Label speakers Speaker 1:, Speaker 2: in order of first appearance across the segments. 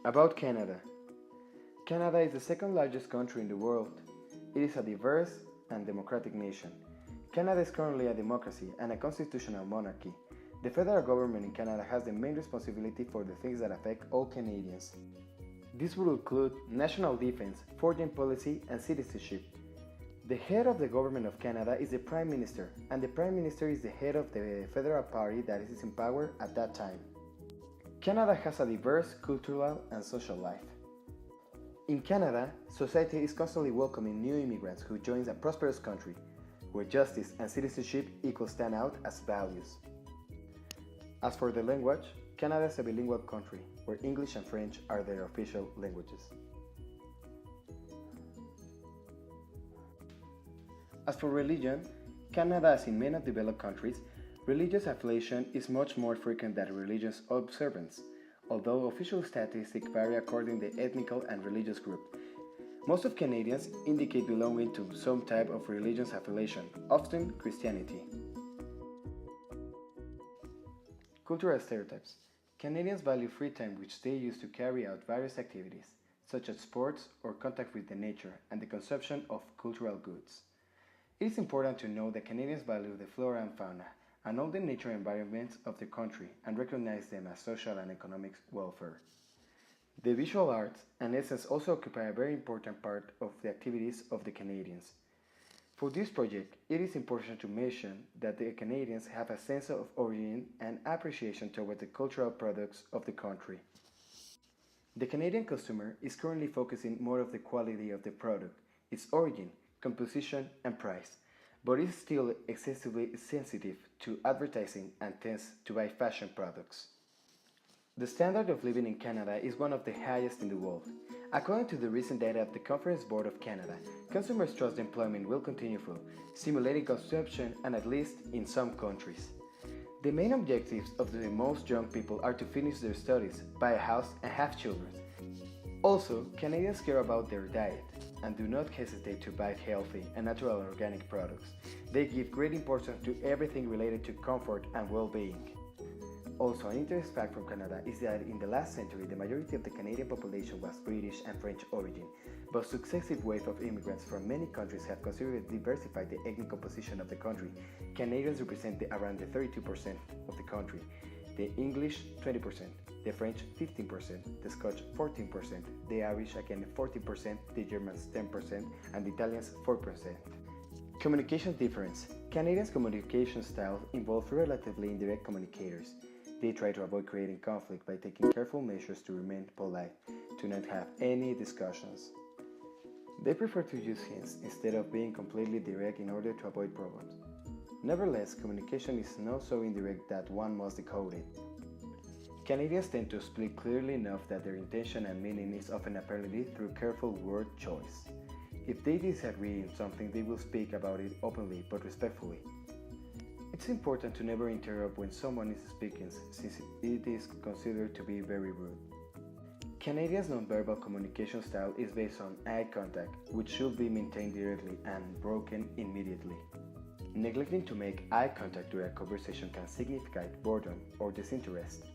Speaker 1: About Canada. Canada is the second largest country in the world. It is a diverse and democratic nation. Canada is currently a democracy and a constitutional monarchy. The federal government in Canada has the main responsibility for the things that affect all Canadians. This will include national defense, foreign policy, and citizenship. The head of the government of Canada is the Prime Minister, and the Prime Minister is the head of the federal party that is in power at that time. Canada has a diverse cultural and social life. In Canada, society is constantly welcoming new immigrants who join a prosperous country, where justice and citizenship equal stand out as values. As for the language, Canada is a bilingual country, where English and French are their official languages. As for religion, Canada, as in many developed countries, religious affiliation is much more frequent than religious observance, although official statistics vary according to the ethnic and religious group. Most of Canadians indicate belonging to some type of religious affiliation, often Christianity. Cultural stereotypes. Canadians value free time which they use to carry out various activities, such as sports or contact with the nature and the consumption of cultural goods. It is important to know that Canadians value the flora and fauna and all the nature environments of the country and recognize them as social and economic welfare. The visual arts and essence also occupy a very important part of the activities of the Canadians. For this project, it is important to mention that the Canadians have a sense of origin and appreciation toward the cultural products of the country. The Canadian consumer is currently focusing more on the quality of the product, its origin, composition, and price, but is still excessively sensitive to advertising and tends to buy fashion products. The standard of living in Canada is one of the highest in the world. According to the recent data of the Conference Board of Canada, consumers trust employment will continue through, stimulating consumption and at least in some countries. The main objectives of the most young people are to finish their studies, buy a house, and have children. Also, Canadians care about their diet and do not hesitate to buy healthy and natural organic products. They give great importance to everything related to comfort and well-being. Also, an interesting fact from Canada is that in the last century, the majority of the Canadian population was British and French origin, but successive waves of immigrants from many countries have considerably diversified the ethnic composition of the country. Canadians represent around the 32% of the country, the English 20%, the French 15%, the Scotch 14%, the Irish again 14%, the Germans 10%, and the Italians 4%. Communication difference. Canadians' communication style involves relatively indirect communicators. They try to avoid creating conflict by taking careful measures to remain polite, to not have any discussions. They prefer to use hints instead of being completely direct in order to avoid problems. Nevertheless, communication is not so indirect that one must decode it. Canadians tend to speak clearly enough that their intention and meaning is often apparent through careful word choice. If they disagree on something, they will speak about it openly but respectfully. It's important to never interrupt when someone is speaking, since it is considered to be very rude. Canadians' nonverbal communication style is based on eye contact, which should be maintained directly and broken immediately. Neglecting to make eye contact during a conversation can signify boredom or disinterest.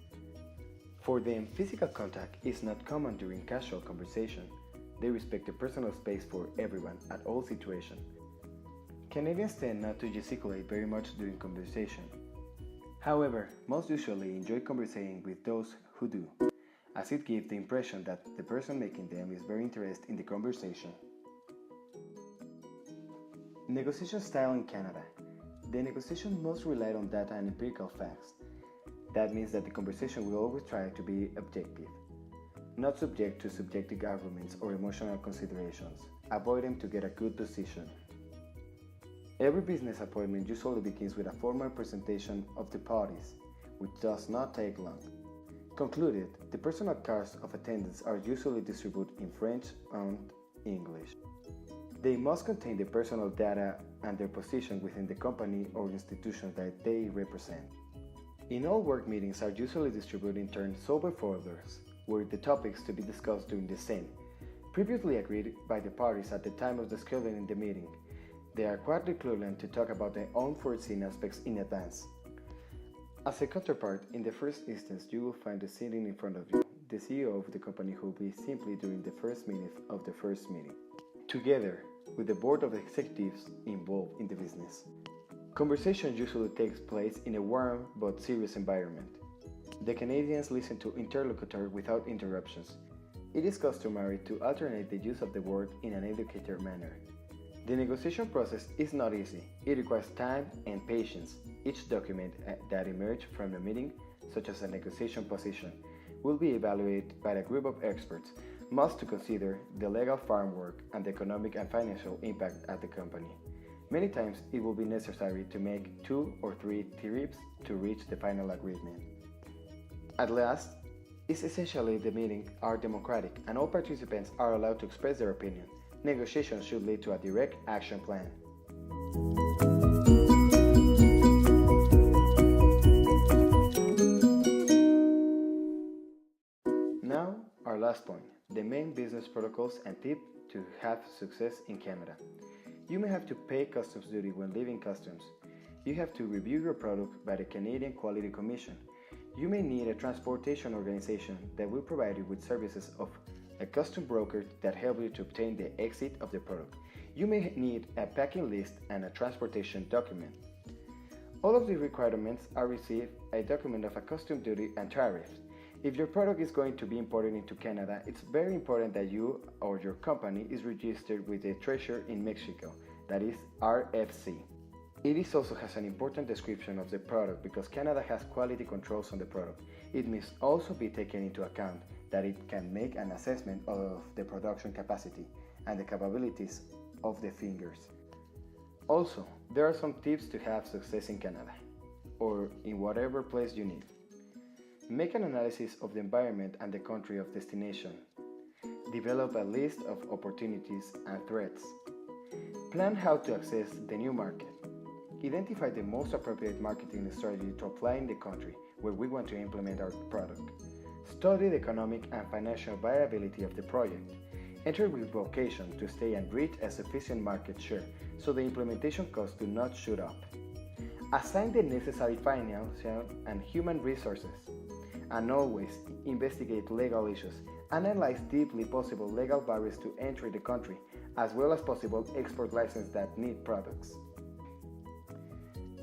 Speaker 1: For them, physical contact is not common during casual conversation. They respect the personal space for everyone at all situations. Canadians tend not to gesticulate very much during conversation. However, most usually enjoy conversating with those who do, as it gives the impression that the person making them is very interested in the conversation. Negotiation style in Canada. The negotiation must rely on data and empirical facts. That means that the conversation will always try to be objective, not subject to subjective arguments or emotional considerations. Avoid them to get a good decision. Every business appointment usually begins with a formal presentation of the parties, which does not take long. Concluded, the personal cards of attendance are usually distributed in French and English. They must contain the personal data and their position within the company or institution that they represent. In all work meetings are usually distributed in turn sobre folders, where the topics to be discussed during the same, previously agreed by the parties at the time of the scheduling the meeting. They are quite equivalent to talk about their unforeseen aspects in advance. As a counterpart, in the first instance, you will find the sitting in front of you, the CEO of the company who will be simply during the first minute of the first meeting, together with the board of executives involved in the business. Conversation usually takes place in a warm but serious environment. The Canadians listen to interlocutor without interruptions. It is customary to alternate the use of the word in an educated manner. The negotiation process is not easy. It requires time and patience. Each document that emerges from the meeting, such as a negotiation position, will be evaluated by a group of experts, must to consider the legal framework and the economic and financial impact at the company. Many times it will be necessary to make 2 or 3 trips to reach the final agreement. At last, it's essentially the meetings are democratic and all participants are allowed to express their opinion. Negotiations should lead to a direct action plan. Now, our last point, the main business protocols and tips to have success in Canada. You may have to pay customs duty when leaving customs. You have to review your product by the Canadian Quality Commission. You may need a transportation organization that will provide you with services of a custom broker that help you to obtain the exit of the product. You may need a packing list and a transportation document. All of the requirements are received a document of a custom duty and tariffs. If your product is going to be imported into Canada, it's very important that you or your company is registered with the Treasurer in Mexico, that is RFC. It also has an important description of the product because Canada has quality controls on the product. It must also be taken into account that it can make an assessment of the production capacity and the capabilities of the fingers. Also, there are some tips to have success in Canada, or in whatever place you need. Make an analysis of the environment and the country of destination. Develop a list of opportunities and threats. Plan how to access the new market. Identify the most appropriate marketing strategy to apply in the country where we want to implement our product. Study the economic and financial viability of the project. Enter with vocation to stay and reach a sufficient market share so the implementation costs do not shoot up. Assign the necessary financial and human resources. And always investigate legal issues. Analyze deeply possible legal barriers to enter the country, as well as possible export licenses that need products.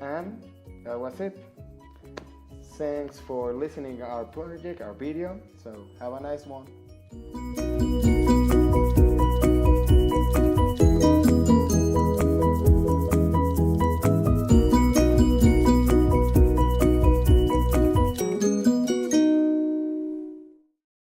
Speaker 1: And that was it. Thanks for listening to our project, our video. So have a nice one.